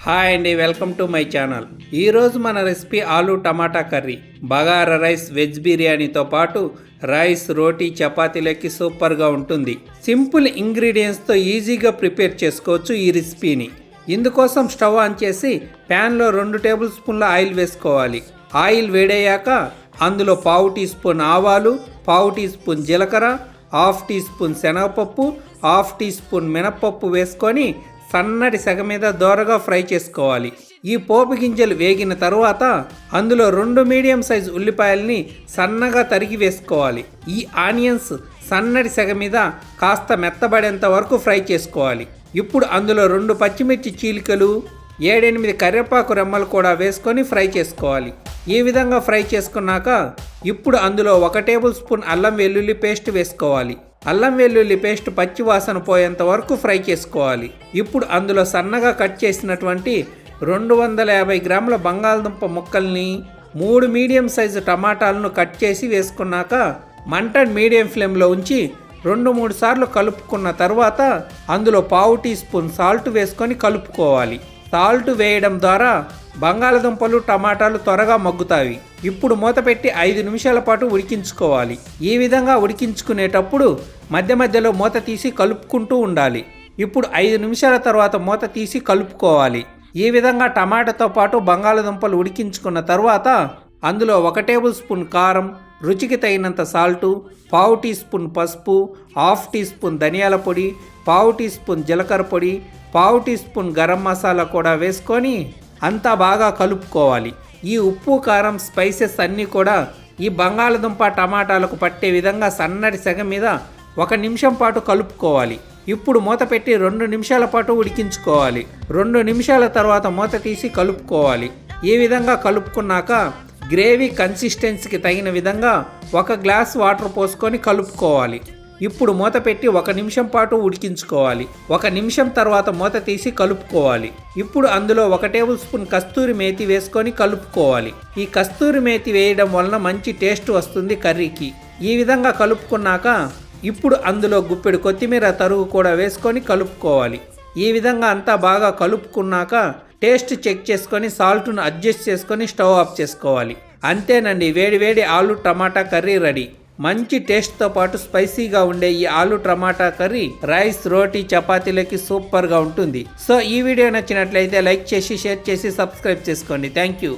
Hi అండి, welcome to my channel. ఈరోజు మన రెసిపీ ఆలు టమాటా కర్రీ. బగారా రైస్, వెజ్ బిర్యానీతో పాటు రైస్, రోటీ, చపాతీలకి సూపర్గా ఉంటుంది. సింపుల్ ఇంగ్రీడియంట్స్తో ఈజీగా ప్రిపేర్ చేసుకోవచ్చు ఈ రెసిపీని. ఇందుకోసం స్టవ్ ఆన్ చేసి ప్యాన్లో 2 టేబుల్ స్పూన్ల ఆయిల్ వేసుకోవాలి. ఆయిల్ వేడయ్యాక అందులో 1/2 టీ స్పూన్ ఆవాలు, 1/2 టీ స్పూన్ జీలకర్ర, 1/2 టీ స్పూన్ శనగపప్పు, 1/2 టీ స్పూన్ మినప్పప్పు వేసుకొని సన్నటి సెగ మీద దోరగా ఫ్రై చేసుకోవాలి. ఈ పోపు గింజలు వేగిన తరువాత అందులో 2 మీడియం సైజు ఉల్లిపాయల్ని సన్నగా తరిగి వేసుకోవాలి. ఈ ఆనియన్స్ సన్నటి సెగ మీద కాస్త మెత్తబడేంత వరకు ఫ్రై చేసుకోవాలి. ఇప్పుడు అందులో 2 పచ్చిమిర్చి చీలికలు, 7-8 కరివేపాకు రెమ్మలు కూడా వేసుకొని ఫ్రై చేసుకోవాలి. ఈ విధంగా ఫ్రై చేసుకున్నాక ఇప్పుడు అందులో 1 టేబుల్ స్పూన్ అల్లం వెల్లుల్లి పేస్ట్ వేసుకోవాలి. అల్లం వెల్లుల్లి పేస్ట్ పచ్చి వాసన పోయేంత వరకు ఫ్రై చేసుకోవాలి. ఇప్పుడు అందులో సన్నగా కట్ చేసినటువంటి 250 గ్రాముల బంగాళదుంప ముక్కల్ని, 3 మీడియం సైజు టమాటాలను కట్ చేసి వేసుకున్నాక మంట మీడియం ఫ్లేమ్లో ఉంచి 2-3 సార్లు కలుపుకున్న తర్వాత అందులో 1/2 టీ స్పూన్ సాల్ట్ వేసుకొని కలుపుకోవాలి. సాల్ట్ వేయడం ద్వారా బంగాళదుంపలు, టమాటాలు త్వరగా మగ్గుతాయి. ఇప్పుడు మూత పెట్టి 5 నిమిషాల పాటు ఉడికించుకోవాలి. ఈ విధంగా ఉడికించుకునేటప్పుడు మధ్య మధ్యలో మూత తీసి కలుపుకుంటూ ఉండాలి. ఇప్పుడు 5 నిమిషాల తర్వాత మూత తీసి కలుపుకోవాలి. ఈ విధంగా టమాటాతో పాటు బంగాళదుంపలు ఉడికించుకున్న తర్వాత అందులో 1 టేబుల్ స్పూన్ కారం, రుచికి తగినంత సాల్టు, 1/2 టీ స్పూన్ పసుపు, 1/2 టీ స్పూన్ ధనియాల పొడి, 1/2 టీ స్పూన్ జీలకర్ర పొడి, 1/2 టీ స్పూన్ గరం మసాలా కూడా వేసుకొని అంతా బాగా కలుపుకోవాలి. ఈ ఉప్పు, కారం, స్పైసెస్ అన్నీ కూడా ఈ బంగాళదుంప, టమాటాలకు పట్టే విధంగా సన్నటి సెగ మీద 1 నిమిషం పాటు కలుపుకోవాలి. ఇప్పుడు మూత పెట్టి 2 నిమిషాల పాటు ఉడికించుకోవాలి. 2 నిమిషాల తర్వాత మూత తీసి కలుపుకోవాలి. ఈ విధంగా కలుపుకున్నాక గ్రేవీ కన్సిస్టెన్సీకి తగిన విధంగా 1 గ్లాస్ వాటర్ పోసుకొని కలుపుకోవాలి. ఇప్పుడు మూత పెట్టి 1 నిమిషం పాటు ఉడికించుకోవాలి. 1 నిమిషం తర్వాత మూత తీసి కలుపుకోవాలి. ఇప్పుడు అందులో 1 టేబుల్ స్పూన్ కస్తూరి మేతి వేసుకొని కలుపుకోవాలి. ఈ కస్తూరి మేతి వేయడం వలన మంచి టేస్ట్ వస్తుంది కర్రీకి. ఈ విధంగా కలుపుకున్నాక ఇప్పుడు అందులో గుప్పెడు కొత్తిమీర తరుగు కూడా వేసుకొని కలుపుకోవాలి. ఈ విధంగా అంతా బాగా కలుపుకున్నాక టేస్ట్ చెక్ చేసుకొని సాల్ట్ను అడ్జస్ట్ చేసుకొని స్టవ్ ఆఫ్ చేసుకోవాలి. అంతేనండి, వేడి వేడి ఆలు టమాటా కర్రీ రెడీ. మంచి టేస్ట్తో పాటు స్పైసీగా ఉండే ఈ ఆలు టమాటా కర్రీ రైస్, రోటీ, చపాతీలకి సూపర్గా ఉంటుంది. సో ఈ వీడియో నచ్చినట్లయితే లైక్ చేసి, షేర్ చేసి, సబ్స్క్రైబ్ చేసుకోండి. Thank you.